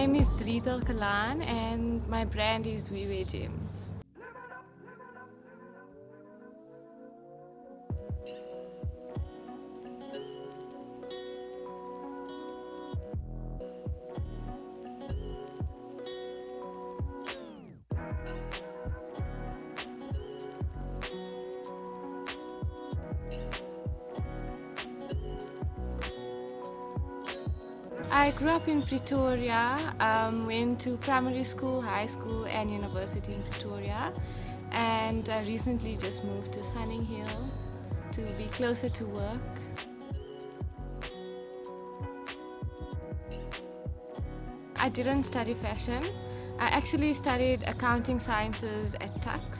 name is Dhrital Kalan and my brand is We Wear Gems. I grew up in Pretoria, went to primary school, high school and university in Pretoria, and I recently just moved to Sunning Hill to be closer to work. I didn't study fashion. I actually studied accounting sciences at Tux.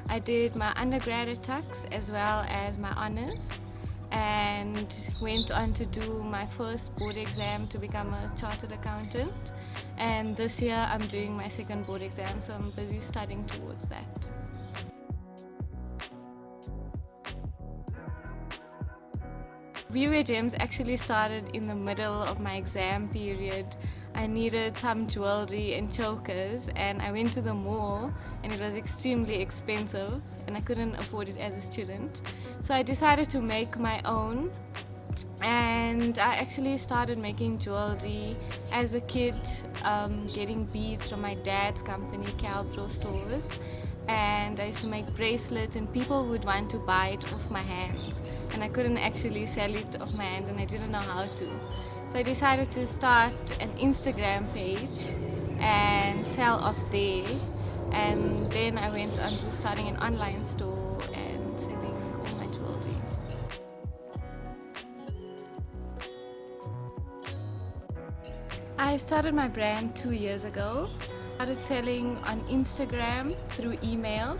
I did my undergrad at Tux as well as my honours, and went on to do my first board exam to become a chartered accountant, and this year I'm doing my second board exam, so I'm busy studying towards that. We Wear Gems actually started in the middle of my exam period. I needed some jewelry and chokers, and I went to the mall and it was extremely expensive and I couldn't afford it as a student. So I decided to make my own, and I actually started making jewelry as a kid, getting beads from my dad's company, Calpro Stores, and I used to make bracelets and people would want to buy it off my hands, and I couldn't actually sell it off my hands and I didn't know how to. So I decided to start an Instagram page and sell off there, and then I went on to starting an online store and selling all my jewelry. I started my brand 2 years ago. I started selling on Instagram through emails,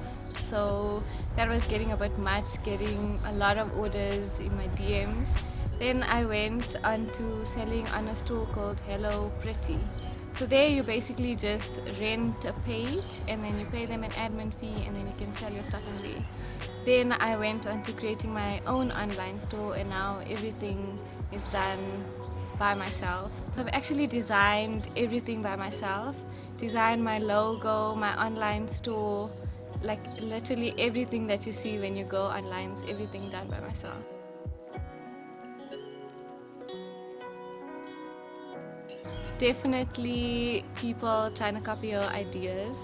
so that was getting a bit much, getting a lot of orders in my DMs. Then I went on to selling on a store called Hello Pretty. So there you basically just rent a page and then you pay them an admin fee and then you can sell your stuff in there. Then I went on to creating my own online store, and now everything is done by myself. I've actually designed everything by myself, designed my logo, my online store, like literally everything that you see when you go online is everything done by myself. Definitely people trying to copy your ideas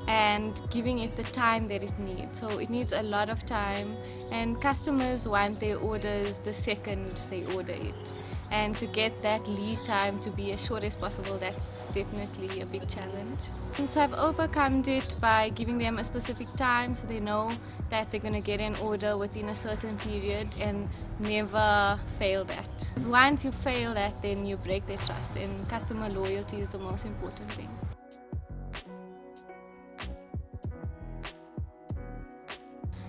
and giving it the time that it needs. So it needs a lot of time, and customers want their orders the second they order it. And to get that lead time to be as short as possible, that's definitely a big challenge. And so I've overcome it by giving them a specific time so they know that they're going to get an order within a certain period and never fail that. Because once you fail that, then you break their trust, and customer loyalty is the most important thing.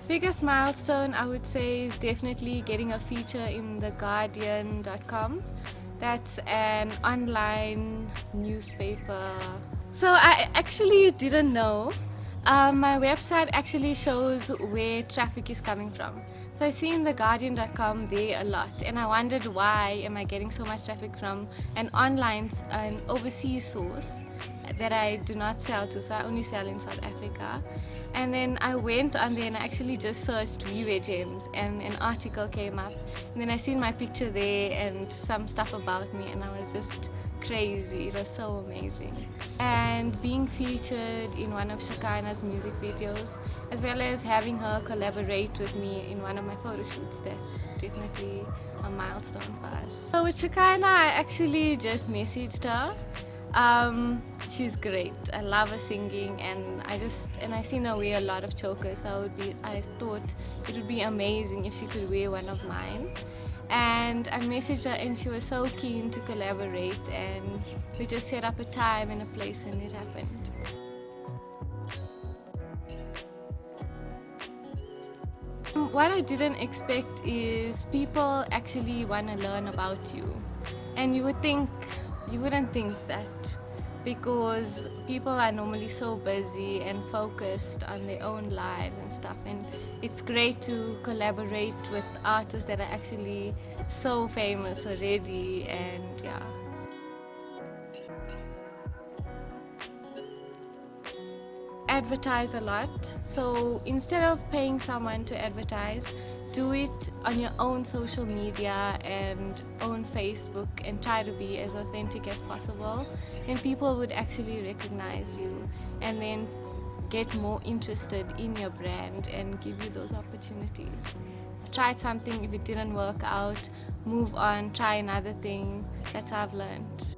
Biggest milestone I would say is definitely getting a feature in the Guardian.com. That's an online newspaper. So I actually didn't know. My website actually shows where traffic is coming from. So I see in the Guardian.com there a lot, and I wondered why am I getting so much traffic from an overseas source that I do not sell to, so I only sell in South Africa. And then I went on there and I actually just searched We Wear Gems and an article came up, and then I seen my picture there and some stuff about me, and I was just crazy. It was so amazing. And being featured in one of Shekinah's music videos, as well as having her collaborate with me in one of my photo shoots, that's definitely a milestone for us. So with Shekinah, I actually just messaged her. She's great. I love her singing, and I seen her wear a lot of chokers, so I thought it would be amazing if she could wear one of mine. And I messaged her and she was so keen to collaborate, and we just set up a time and a place and it happened. What I didn't expect is people actually want to learn about you, and you wouldn't think that, because people are normally so busy and focused on their own lives and stuff, and it's great to collaborate with artists that are actually so famous already, and yeah. advertise a lot. So instead of paying someone to advertise, do it on your own social media and own Facebook, and try to be as authentic as possible. Then people would actually recognize you and then get more interested in your brand and give you those opportunities. Try something, if it didn't work out, move on, try another thing. That's how I've learned.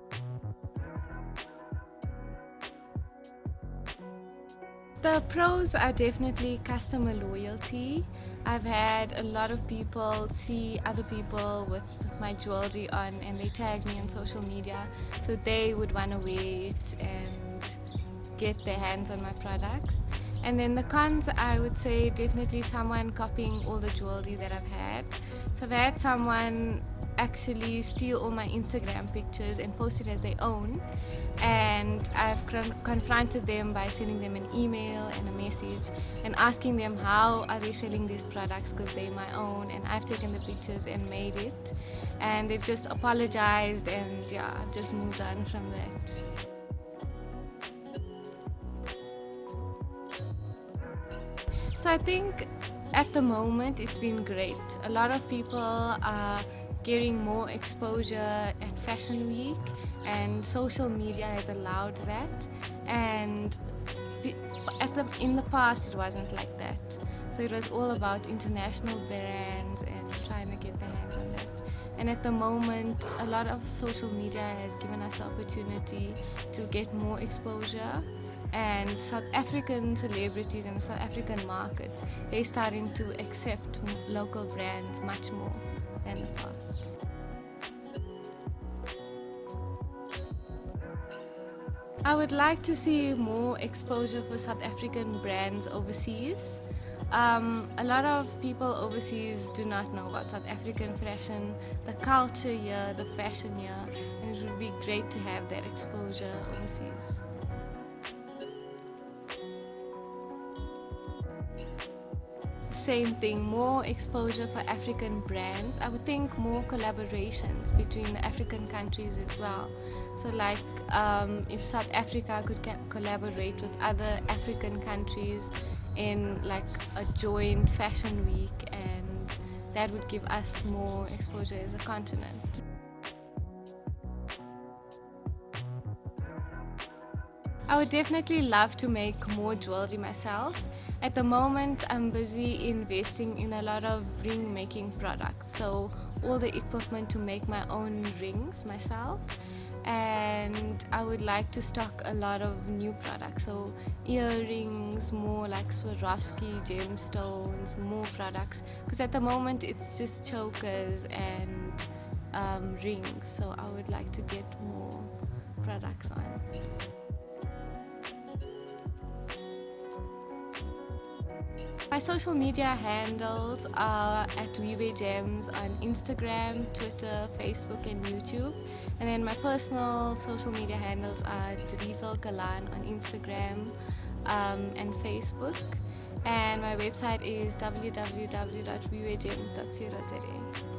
The pros are definitely customer loyalty. I've had a lot of people see other people with my jewelry on and they tag me on social media, so they would want to wear it and get their hands on my products. And then the cons, I would say definitely someone copying all the jewelry that I've had. So I've had someone actually steal all my Instagram pictures and post it as their own, and I've confronted them by sending them an email and a message and asking them how are they selling these products, because they're my own and I've taken the pictures and made it, and they've just apologized, and yeah, I've just moved on from that. So I think at the moment it's been great. A lot of people are getting more exposure at Fashion Week, and social media has allowed that, and in the past it wasn't like that. So it was all about international brands and trying to get their hands on that. And at the moment, a lot of social media has given us the opportunity to get more exposure, and South African celebrities in the South African market, they're starting to accept local brands much more than the past. I would like to see more exposure for South African brands overseas. A lot of people overseas do not know about South African fashion, the culture here, the fashion here, and it would be great to have that exposure overseas. Same thing, more exposure for African brands. I would think more collaborations between the African countries as well. So like if South Africa could collaborate with other African countries in like a joint fashion week, and that would give us more exposure as a continent. I would definitely love to make more jewelry myself. At the moment, I'm busy investing in a lot of ring making products, so all the equipment to make my own rings myself, and I would like to stock a lot of new products, so earrings, more like Swarovski gemstones, more products, because at the moment it's just chokers and rings, so I would like to get more products on. My social media handles are at WeWearGems on Instagram, Twitter, Facebook and YouTube. And then my personal social media handles are Dhrital Kalan on Instagram and Facebook. And my website is www.weweargems.co.za.